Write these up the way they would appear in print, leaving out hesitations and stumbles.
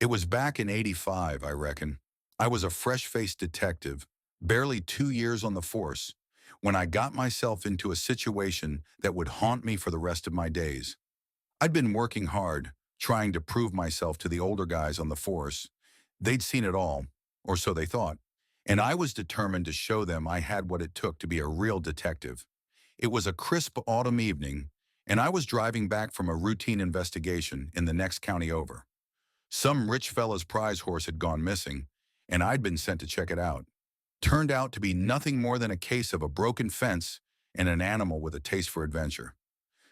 It was back in '85, I reckon. I was a fresh-faced detective, barely 2 years on the force, when I got myself into a situation that would haunt me for the rest of my days. I'd been working hard, trying to prove myself to the older guys on the force. They'd seen it all, or so they thought, and I was determined to show them I had what it took to be a real detective. It was a crisp autumn evening, and I was driving back from a routine investigation in the next county over. Some rich fella's prize horse had gone missing, and I'd been sent to check it out. Turned out to be nothing more than a case of a broken fence and an animal with a taste for adventure.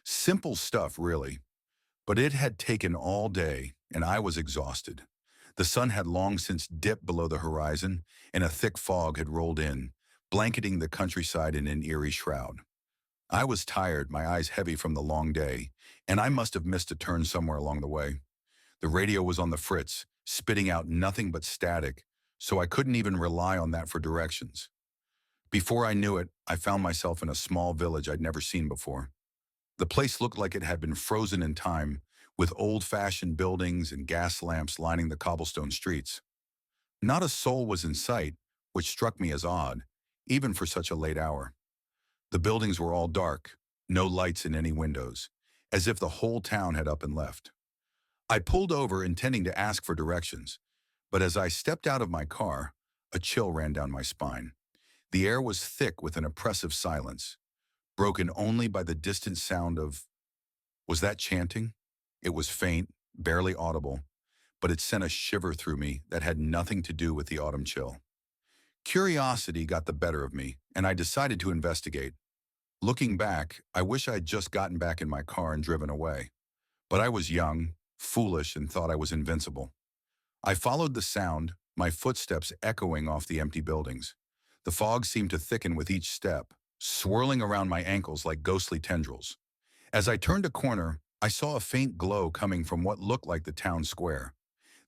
Simple stuff, really, but it had taken all day, and I was exhausted. The sun had long since dipped below the horizon, and a thick fog had rolled in, blanketing the countryside in an eerie shroud. I was tired, my eyes heavy from the long day, and I must have missed a turn somewhere along the way. The radio was on the fritz, spitting out nothing but static, so I couldn't even rely on that for directions. Before I knew it, I found myself in a small village I'd never seen before. The place looked like it had been frozen in time, with old-fashioned buildings and gas lamps lining the cobblestone streets. Not a soul was in sight, which struck me as odd, even for such a late hour. The buildings were all dark, no lights in any windows, as if the whole town had up and left. I pulled over intending to ask for directions, but as I stepped out of my car, a chill ran down my spine. The air was thick with an oppressive silence, broken only by the distant sound of, was that chanting? It was faint, barely audible, but it sent a shiver through me that had nothing to do with the autumn chill. Curiosity got the better of me, and I decided to investigate. Looking back, I wish I'd just gotten back in my car and driven away. But I was young, foolish, and thought I was invincible. I followed the sound, my footsteps echoing off the empty buildings. The fog seemed to thicken with each step, swirling around my ankles like ghostly tendrils. As I turned a corner, I saw a faint glow coming from what looked like the town square.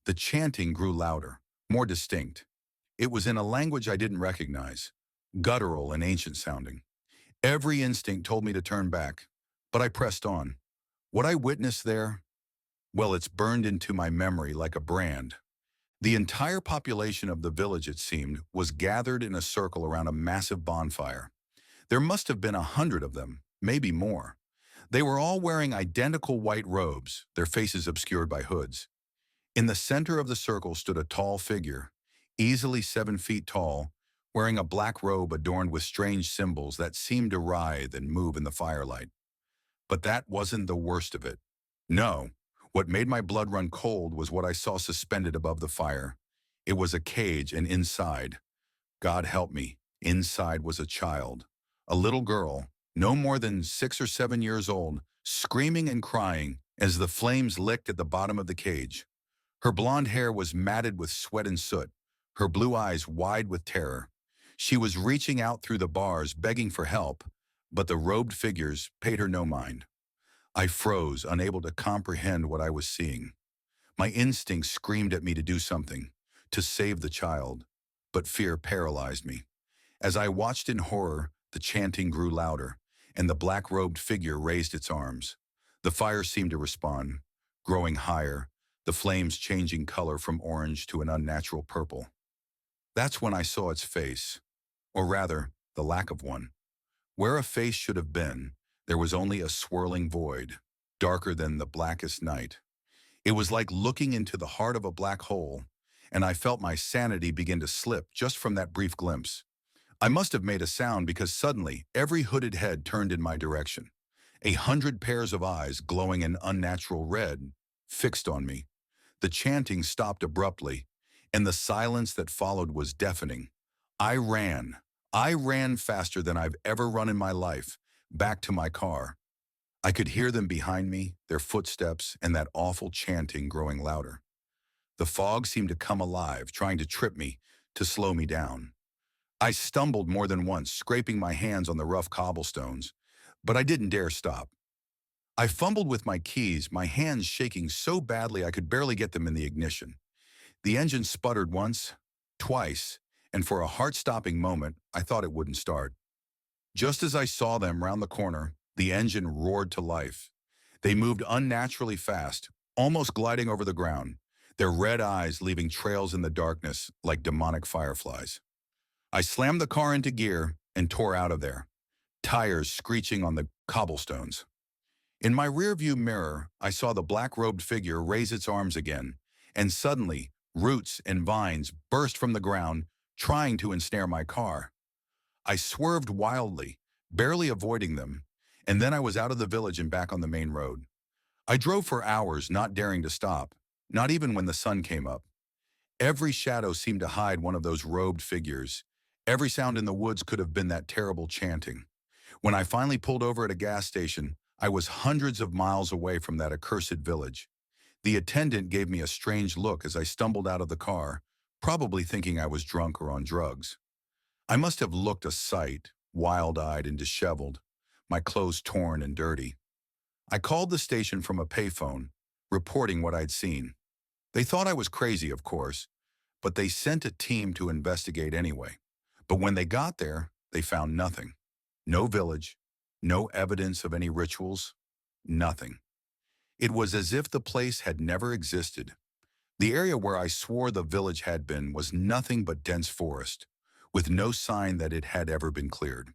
The chanting grew louder, more distinct. It was in a language I didn't recognize, guttural and ancient sounding. Every instinct told me to turn back, but I pressed on. What I witnessed there, well, it's burned into my memory like a brand. The entire population of the village, it seemed, was gathered in a circle around a massive bonfire. There must have been 100 of them, maybe more. They were all wearing identical white robes, their faces obscured by hoods. In the center of the circle stood a tall figure, easily 7 feet tall, wearing a black robe adorned with strange symbols that seemed to writhe and move in the firelight. But that wasn't the worst of it. No, what made my blood run cold was what I saw suspended above the fire. It was a cage, and inside, God help me, inside was a child, a little girl, no more than 6 or 7 years old, screaming and crying as the flames licked at the bottom of the cage. Her blonde hair was matted with sweat and soot, her blue eyes wide with terror. She was reaching out through the bars, begging for help, but the robed figures paid her no mind. I froze, unable to comprehend what I was seeing. My instincts screamed at me to do something, to save the child, but fear paralyzed me. As I watched in horror, the chanting grew louder, and the black-robed figure raised its arms. The fire seemed to respond, growing higher, the flames changing color from orange to an unnatural purple. That's when I saw its face, or rather, the lack of one. Where a face should have been, there was only a swirling void, darker than the blackest night. It was like looking into the heart of a black hole, and I felt my sanity begin to slip just from that brief glimpse. I must have made a sound because suddenly every hooded head turned in my direction. 100 pairs of eyes, glowing an unnatural red, fixed on me. The chanting stopped abruptly, and the silence that followed was deafening. I ran. I ran faster than I've ever run in my life, back to my car. I could hear them behind me, their footsteps, and that awful chanting growing louder. The fog seemed to come alive, trying to trip me, to slow me down. I stumbled more than once, scraping my hands on the rough cobblestones, but I didn't dare stop. I fumbled with my keys, my hands shaking so badly I could barely get them in the ignition. The engine sputtered once, twice, and for a heart-stopping moment, I thought it wouldn't start. Just as I saw them round the corner, the engine roared to life. They moved unnaturally fast, almost gliding over the ground. their red eyes leaving trails in the darkness like demonic fireflies. I slammed the car into gear and tore out of there, tires screeching on the cobblestones. In my rearview mirror, I saw the black-robed figure raise its arms again, and suddenly, roots and vines burst from the ground, trying to ensnare my car. I swerved wildly, barely avoiding them, and then I was out of the village and back on the main road. I drove for hours, not daring to stop, not even when the sun came up. Every shadow seemed to hide one of those robed figures. Every sound in the woods could have been that terrible chanting. When I finally pulled over at a gas station, I was hundreds of miles away from that accursed village. The attendant gave me a strange look as I stumbled out of the car, probably thinking I was drunk or on drugs. I must have looked a sight, wild-eyed and disheveled, my clothes torn and dirty. I called the station from a payphone, reporting what I'd seen. They thought I was crazy, of course, but they sent a team to investigate anyway. But when they got there, they found nothing. No village, no evidence of any rituals, nothing. It was as if the place had never existed. The area where I swore the village had been was nothing but dense forest, with no sign that it had ever been cleared.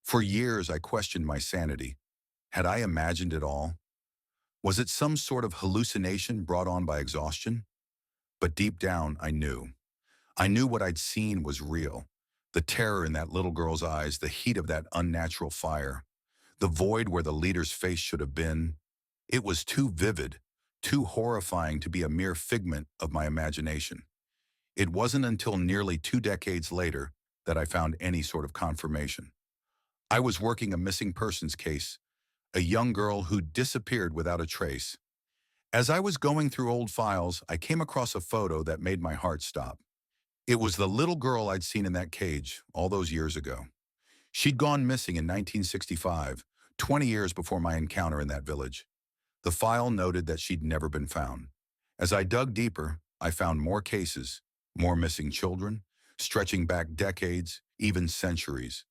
For years, I questioned my sanity. Had I imagined it all? Was it some sort of hallucination brought on by exhaustion? But deep down, I knew. I knew what I'd seen was real. The terror in that little girl's eyes, the heat of that unnatural fire, the void where the leader's face should have been. It was too vivid, too horrifying to be a mere figment of my imagination. It wasn't until nearly 2 decades later that I found any sort of confirmation. I was working a missing persons case, a young girl who disappeared without a trace. As I was going through old files, I came across a photo that made my heart stop. It was the little girl I'd seen in that cage all those years ago. She'd gone missing in 1965, 20 years before my encounter in that village. The file noted that she'd never been found. As I dug deeper, I found more cases, more missing children, stretching back decades, even centuries.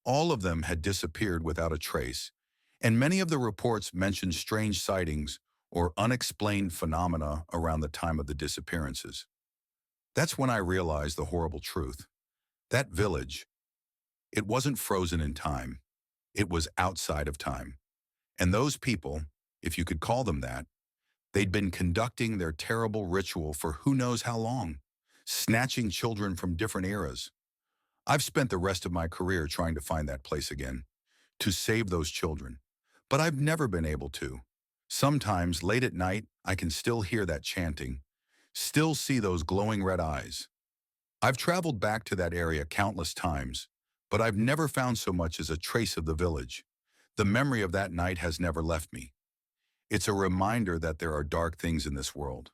All of them had disappeared without a trace, and many of the reports mentioned strange sightings or unexplained phenomena around the time of the disappearances. That's when I realized the horrible truth. That village, it wasn't frozen in time. It was outside of time. And those people, if you could call them that, they'd been conducting their terrible ritual for who knows how long, snatching children from different eras. I've spent the rest of my career trying to find that place again, to save those children, but I've never been able to. Sometimes, late at night, I can still hear that chanting, still see those glowing red eyes. I've traveled back to that area countless times, but I've never found so much as a trace of the village. The memory of that night has never left me. It's a reminder that there are dark things in this world,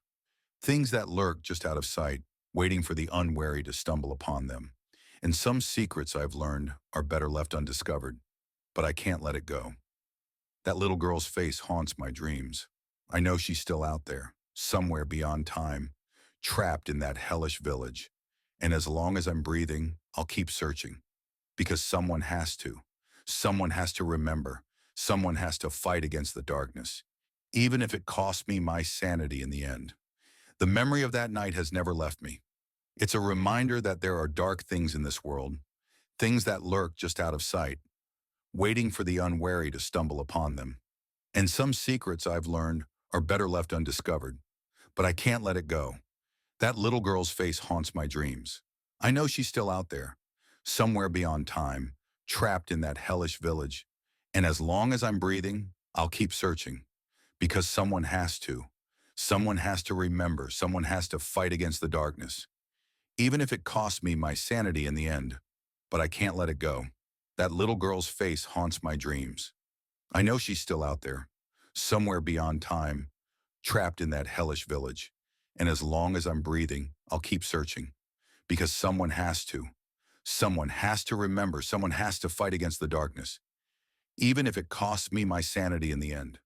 things that lurk just out of sight, waiting for the unwary to stumble upon them. And some secrets I've learned are better left undiscovered, but I can't let it go. That little girl's face haunts my dreams. I know she's still out there, somewhere beyond time, trapped in that hellish village. And as long as I'm breathing, I'll keep searching. Because someone has to. Someone has to remember. Someone has to fight against the darkness, even if it costs me my sanity in the end. The memory of that night has never left me. It's a reminder that there are dark things in this world, things that lurk just out of sight, waiting for the unwary to stumble upon them. And some secrets I've learned are better left undiscovered, but I can't let it go. That little girl's face haunts my dreams. I know she's still out there, somewhere beyond time, trapped in that hellish village. And as long as I'm breathing, I'll keep searching. Because someone has to. Someone has to remember. Someone has to fight against the darkness. Even if it costs me my sanity in the end. But I can't let it go. That little girl's face haunts my dreams. I know she's still out there, somewhere beyond time, trapped in that hellish village. And as long as I'm breathing, I'll keep searching. Because someone has to. Someone has to remember. Someone has to fight against the darkness. Even if it costs me my sanity in the end.